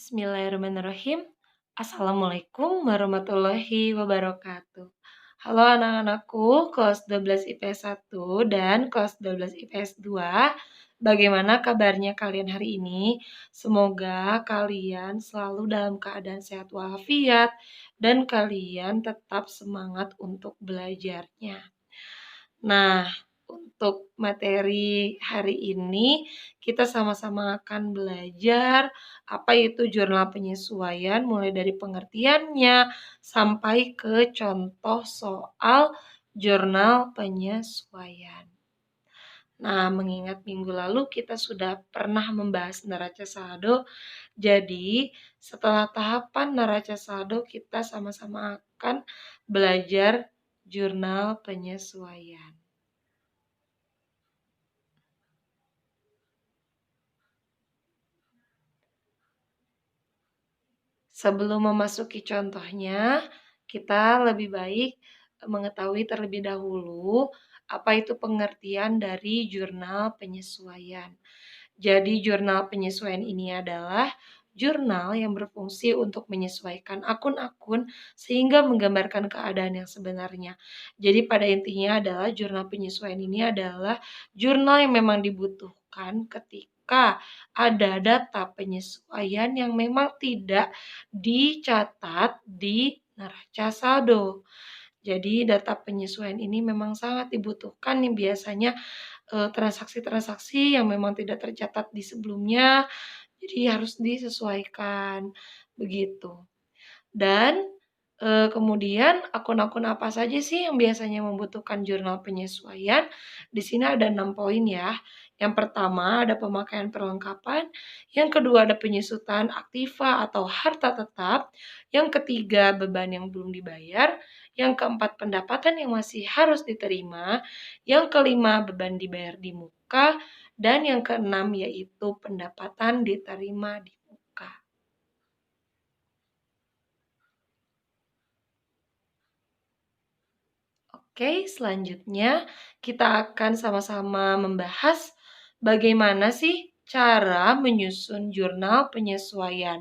Bismillahirrahmanirrahim. Assalamualaikum warahmatullahi wabarakatuh. Halo anak-anakku, kelas 12 IPS 1 dan kelas 12 IPS 2. Bagaimana kabarnya kalian hari ini? Semoga kalian selalu dalam keadaan sehat walafiat dan kalian tetap semangat untuk belajarnya. Nah, untuk materi hari ini kita sama-sama akan belajar apa itu jurnal penyesuaian mulai dari pengertiannya sampai ke contoh soal jurnal penyesuaian. Nah, mengingat minggu lalu kita sudah pernah membahas neraca saldo, jadi setelah tahapan neraca saldo kita sama-sama akan belajar jurnal penyesuaian. Sebelum memasuki contohnya, kita lebih baik mengetahui terlebih dahulu apa itu pengertian dari jurnal penyesuaian. Jadi jurnal penyesuaian ini adalah jurnal yang berfungsi untuk menyesuaikan akun-akun sehingga menggambarkan keadaan yang sebenarnya. Jadi pada intinya adalah jurnal penyesuaian ini adalah jurnal yang memang dibutuhkan ketika ada data penyesuaian yang memang tidak dicatat di neraca saldo. Jadi data penyesuaian ini memang sangat dibutuhkan nih biasanya transaksi-transaksi yang memang tidak tercatat di sebelumnya, jadi harus disesuaikan, begitu. Dan, kemudian akun-akun apa saja sih yang biasanya membutuhkan jurnal penyesuaian? Di sini ada 6 poin ya. Yang pertama ada pemakaian perlengkapan, yang kedua ada penyusutan aktiva atau harta tetap, yang ketiga beban yang belum dibayar, yang keempat pendapatan yang masih harus diterima, yang kelima beban dibayar di muka, dan yang keenam yaitu pendapatan diterima di muka. Oke, selanjutnya kita akan sama-sama membahas bagaimana sih cara menyusun jurnal penyesuaian.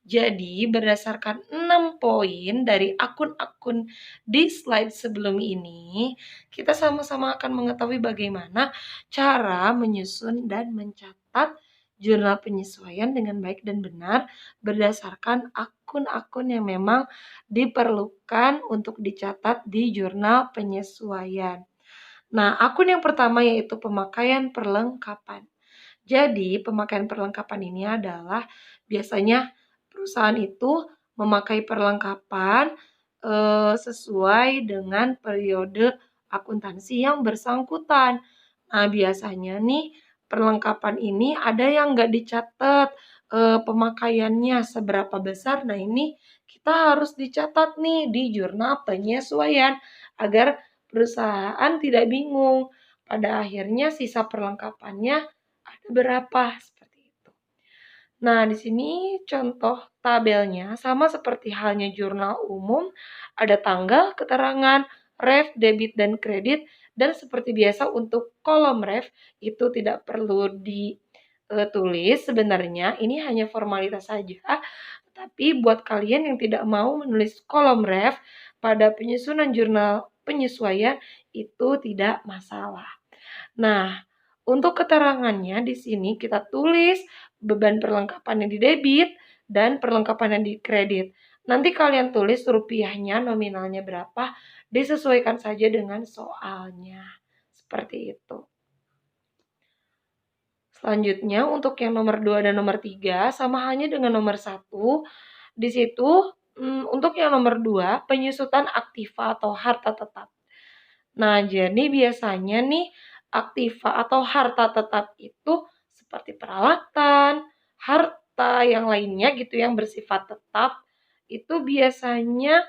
Jadi, berdasarkan 6 poin dari akun-akun di slide sebelum ini, kita sama-sama akan mengetahui bagaimana cara menyusun dan mencatat jurnal penyesuaian dengan baik dan benar berdasarkan akun-akun yang memang diperlukan untuk dicatat di jurnal penyesuaian. Nah, akun yang pertama yaitu pemakaian perlengkapan. Jadi, pemakaian perlengkapan ini adalah biasanya perusahaan itu memakai perlengkapan sesuai dengan periode akuntansi yang bersangkutan. Nah, biasanya nih perlengkapan ini ada yang nggak dicatat pemakaiannya seberapa besar. Nah, ini kita harus dicatat nih di jurnal penyesuaian agar perusahaan tidak bingung. Pada akhirnya sisa perlengkapannya ada berapa seperti itu. Nah, di sini contoh tabelnya sama seperti halnya jurnal umum, ada tanggal, keterangan, ref, debit, dan kredit, dan seperti biasa untuk kolom ref itu tidak perlu ditulis sebenarnya, ini hanya formalitas saja, tapi buat kalian yang tidak mau menulis kolom ref pada penyusunan jurnal penyesuaian itu tidak masalah. Nah, untuk keterangannya di sini kita tulis beban perlengkapan yang di debit dan perlengkapan yang di kredit. Nanti kalian tulis rupiahnya nominalnya berapa, disesuaikan saja dengan soalnya. Seperti itu. Selanjutnya untuk yang nomor 2 dan nomor 3 sama halnya dengan nomor 1. Di situ untuk yang nomor 2 penyusutan aktiva atau harta tetap. Nah, jadi biasanya nih aktiva atau harta tetap itu seperti peralatan, harta yang lainnya gitu yang bersifat tetap itu biasanya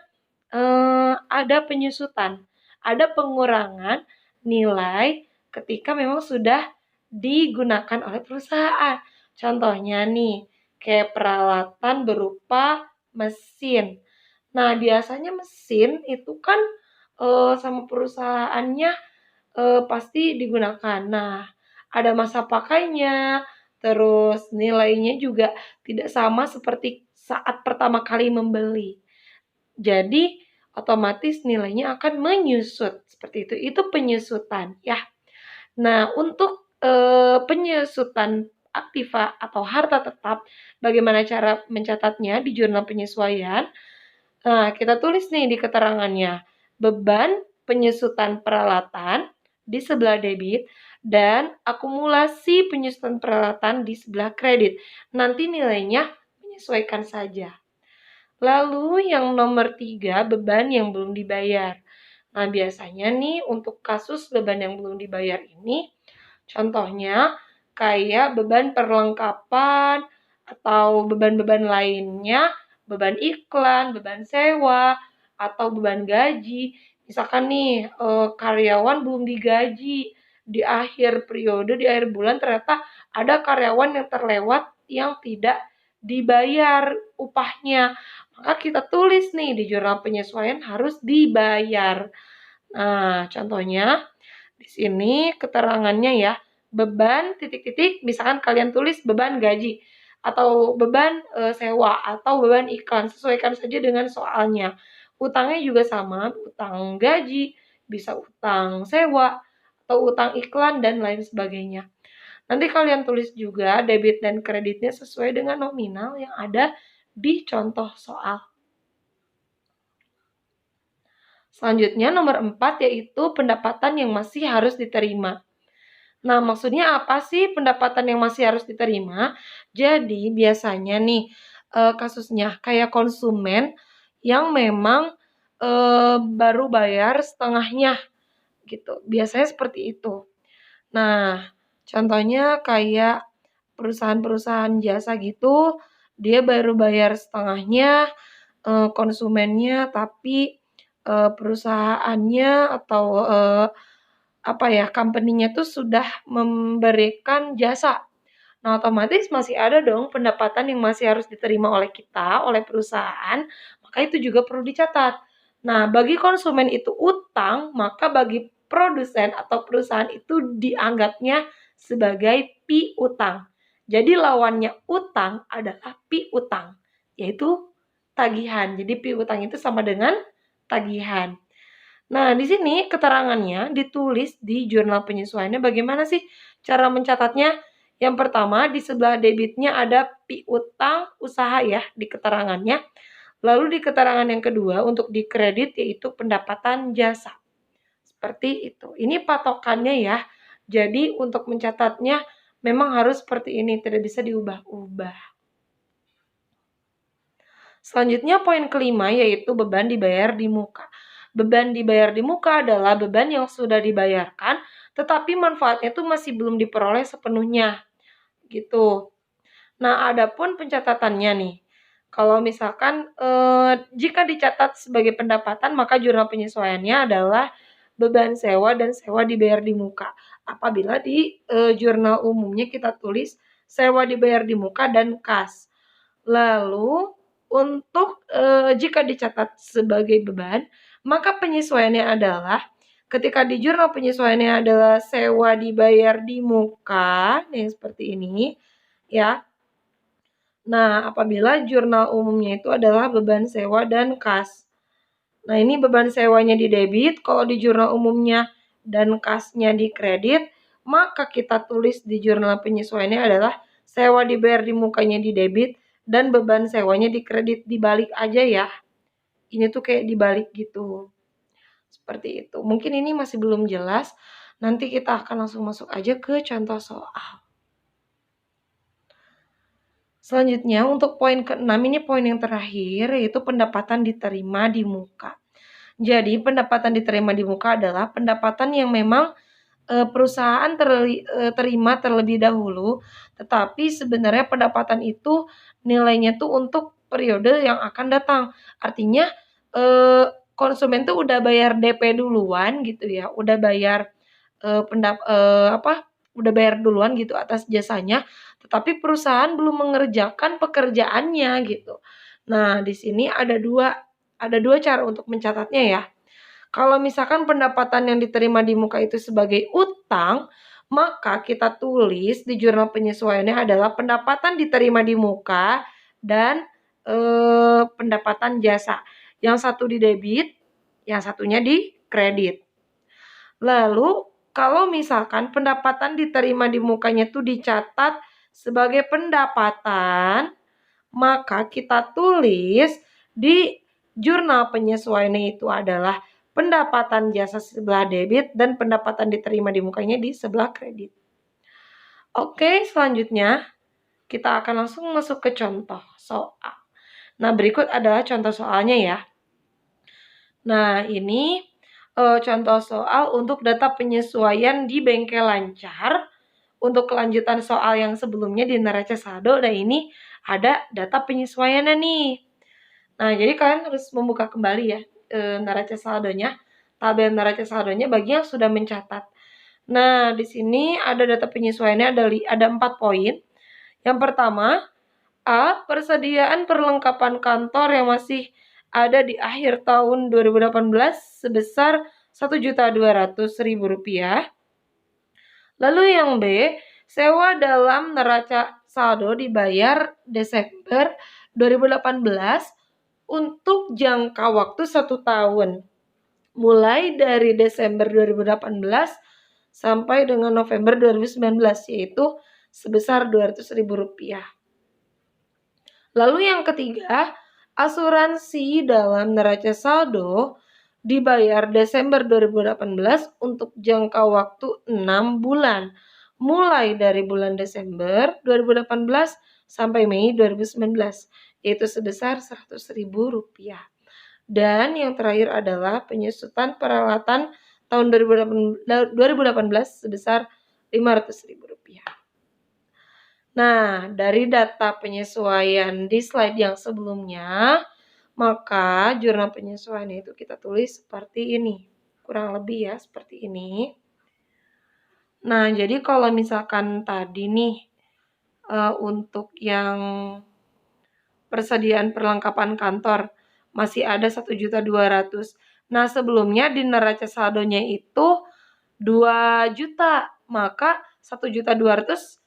ada penyusutan, ada pengurangan nilai ketika memang sudah digunakan oleh perusahaan. Contohnya nih, kayak peralatan berupa mesin. Nah, biasanya mesin itu kan sama perusahaannya pasti digunakan. Nah, ada masa pakainya, terus nilainya juga tidak sama seperti saat pertama kali membeli. Jadi otomatis nilainya akan menyusut, seperti itu. Itu penyusutan ya. Nah, untuk, penyusutan aktiva atau harta tetap, bagaimana cara mencatatnya di jurnal penyesuaian? Nah, kita tulis nih di keterangannya, beban penyusutan peralatan di sebelah debit dan akumulasi penyusutan peralatan di sebelah kredit. Nanti nilainya menyesuaikan saja. Lalu yang nomor 3, beban yang belum dibayar. Nah, biasanya nih untuk kasus beban yang belum dibayar ini, contohnya kayak beban perlengkapan atau beban-beban lainnya, beban iklan, beban sewa, atau beban gaji. Misalkan nih, karyawan belum digaji di akhir periode, di akhir bulan ternyata ada karyawan yang terlewat yang tidak dibayar upahnya. Maka kita tulis nih di jurnal penyesuaian harus dibayar. Nah, contohnya di sini keterangannya ya, beban titik-titik, misalkan kalian tulis beban gaji atau beban sewa atau beban iklan, sesuaikan saja dengan soalnya. Utangnya juga sama, utang gaji, bisa utang sewa atau utang iklan dan lain sebagainya. Nanti kalian tulis juga debit dan kreditnya sesuai dengan nominal yang ada di contoh soal. Selanjutnya nomor 4 yaitu pendapatan yang masih harus diterima. Nah, maksudnya apa sih pendapatan yang masih harus diterima? Jadi biasanya nih kasusnya kayak konsumen yang memang baru bayar setengahnya gitu. Biasanya seperti itu. Nah, contohnya kayak perusahaan-perusahaan jasa gitu, dia baru bayar setengahnya konsumennya, tapi perusahaannya atau apa ya, company-nya tuh sudah memberikan jasa. Nah, otomatis masih ada dong pendapatan yang masih harus diterima oleh kita, oleh perusahaan, maka itu juga perlu dicatat. Nah, bagi konsumen itu utang, maka bagi produsen atau perusahaan itu dianggapnya sebagai piutang. Jadi lawannya utang adalah piutang, yaitu tagihan. Jadi piutang itu sama dengan tagihan. Nah, di sini keterangannya ditulis di jurnal penyesuaiannya bagaimana sih cara mencatatnya? Yang pertama, di sebelah debitnya ada piutang usaha ya di keterangannya. Lalu di keterangan yang kedua untuk di kredit yaitu pendapatan jasa. Seperti itu. Ini patokannya ya. Jadi untuk mencatatnya memang harus seperti ini, tidak bisa diubah-ubah. Selanjutnya poin kelima yaitu beban dibayar di muka. Beban dibayar di muka adalah beban yang sudah dibayarkan tetapi manfaatnya itu masih belum diperoleh sepenuhnya gitu. Nah, adapun pencatatannya nih. Kalau misalkan jika dicatat sebagai pendapatan maka jurnal penyesuaiannya adalah beban sewa dan sewa dibayar di muka. Apabila di jurnal umumnya kita tulis sewa dibayar di muka dan kas. Lalu untuk jika dicatat sebagai beban, maka penyesuaiannya adalah ketika di jurnal penyesuaiannya adalah sewa dibayar di muka, yang seperti ini ya. Nah, apabila jurnal umumnya itu adalah beban sewa dan kas. Nah, ini beban sewanya di debit, kalau di jurnal umumnya dan kasnya di kredit, maka kita tulis di jurnal penyesuaiannya adalah sewa dibayar di mukanya di debit dan beban sewanya di kredit. Dibalik aja ya. Ini tuh kayak dibalik gitu. Seperti itu. Mungkin ini masih belum jelas. Nanti kita akan langsung masuk aja ke contoh soal. Selanjutnya untuk poin ke-6 ini poin yang terakhir yaitu pendapatan diterima di muka. Jadi pendapatan diterima di muka adalah pendapatan yang memang perusahaan terima terlebih dahulu, tetapi sebenarnya pendapatan itu nilainya tuh untuk periode yang akan datang. Artinya konsumen tuh udah bayar DP duluan gitu ya, udah bayar udah bayar duluan gitu atas jasanya, tetapi perusahaan belum mengerjakan pekerjaannya gitu. Nah, di sini ada dua cara untuk mencatatnya ya. Kalau misalkan pendapatan yang diterima di muka itu sebagai utang, maka kita tulis di jurnal penyesuaiannya adalah pendapatan diterima di muka dan pendapatan jasa. Yang satu di debit, yang satunya di kredit. Lalu kalau misalkan pendapatan diterima di mukanya itu dicatat sebagai pendapatan, maka kita tulis di jurnal penyesuaiannya itu adalah pendapatan jasa sebelah debit dan pendapatan diterima di mukanya di sebelah kredit. Oke, selanjutnya kita akan langsung masuk ke contoh soal. Nah, berikut adalah contoh soalnya ya. Nah, ini contoh soal untuk data penyesuaian di bengkel lancar. Untuk kelanjutan soal yang sebelumnya di neraca saldo, nah ini ada data penyesuaiannya nih. Nah, jadi kalian harus membuka kembali ya neraca saldonya, tabel neraca saldonya bagi yang sudah mencatat. Nah, di sini ada data penyesuaiannya ada 4 poin. Yang pertama, A. Persediaan perlengkapan kantor yang masih ada di akhir tahun 2018 sebesar Rp1.200.000. Lalu yang B, sewa dalam neraca saldo dibayar Desember 2018 untuk jangka waktu 1 tahun. Mulai dari Desember 2018 sampai dengan November 2019, yaitu sebesar Rp200.000. Lalu yang ketiga, asuransi dalam neraca saldo dibayar Desember 2018 untuk jangka waktu 6 bulan. Mulai dari bulan Desember 2018 sampai Mei 2019, yaitu sebesar Rp100.000. Dan yang terakhir adalah penyusutan peralatan tahun 2018 sebesar Rp500.000. Nah, dari data penyesuaian di slide yang sebelumnya, maka jurnal penyesuaian itu kita tulis seperti ini. Kurang lebih ya, seperti ini. Nah, jadi kalau misalkan tadi nih, untuk yang persediaan perlengkapan kantor, masih ada 1.200.000. Nah, sebelumnya di neraca saldonya itu 2 juta, maka 1.200.000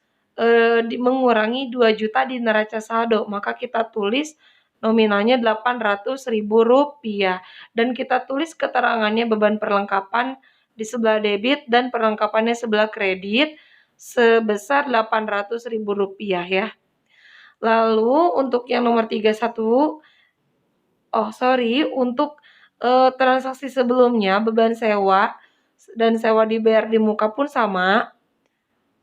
mengurangi 2 juta di neraca saldo, maka kita tulis nominalnya Rp800.000 dan kita tulis keterangannya beban perlengkapan di sebelah debit dan perlengkapannya sebelah kredit sebesar Rp800.000 ya. Lalu untuk yang nomor 31, untuk transaksi sebelumnya beban sewa dan sewa dibayar di muka pun sama.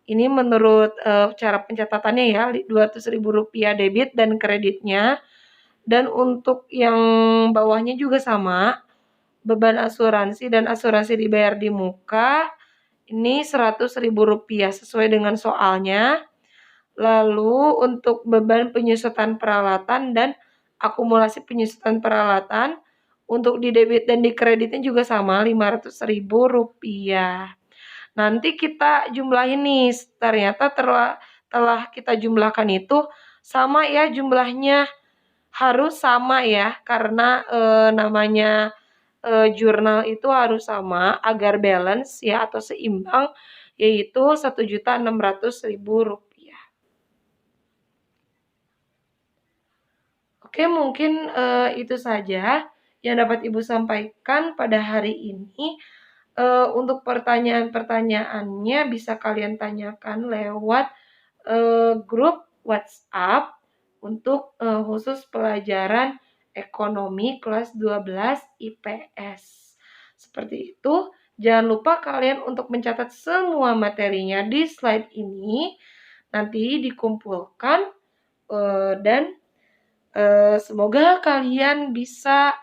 Ini menurut cara pencatatannya ya, Rp200.000 debit dan kreditnya. Dan untuk yang bawahnya juga sama, beban asuransi dan asuransi dibayar di muka, ini Rp100.000 sesuai dengan soalnya. Lalu untuk beban penyusutan peralatan dan akumulasi penyusutan peralatan, untuk di debit dan di kreditnya juga sama, Rp500.000. Nanti kita jumlahin nih, ternyata telah kita jumlahkan itu sama ya jumlahnya, harus sama ya, karena namanya jurnal itu harus sama agar balance ya atau seimbang, yaitu Rp1.600.000. Oke, mungkin itu saja yang dapat Ibu sampaikan pada hari ini. Untuk pertanyaan-pertanyaannya bisa kalian tanyakan lewat grup WhatsApp untuk khusus pelajaran ekonomi kelas 12 IPS. Seperti itu. Jangan lupa kalian untuk mencatat semua materinya di slide ini. Nanti dikumpulkan dan semoga kalian bisa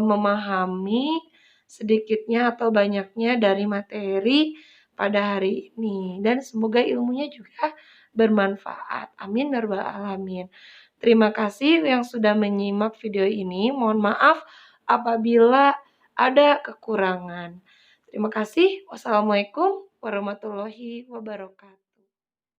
memahami sedikitnya atau banyaknya dari materi pada hari ini. Dan semoga ilmunya juga bermanfaat. Amin ya rabbal alamin. Terima kasih yang sudah menyimak video ini. Mohon maaf apabila ada kekurangan. Terima kasih. Wassalamualaikum warahmatullahi wabarakatuh.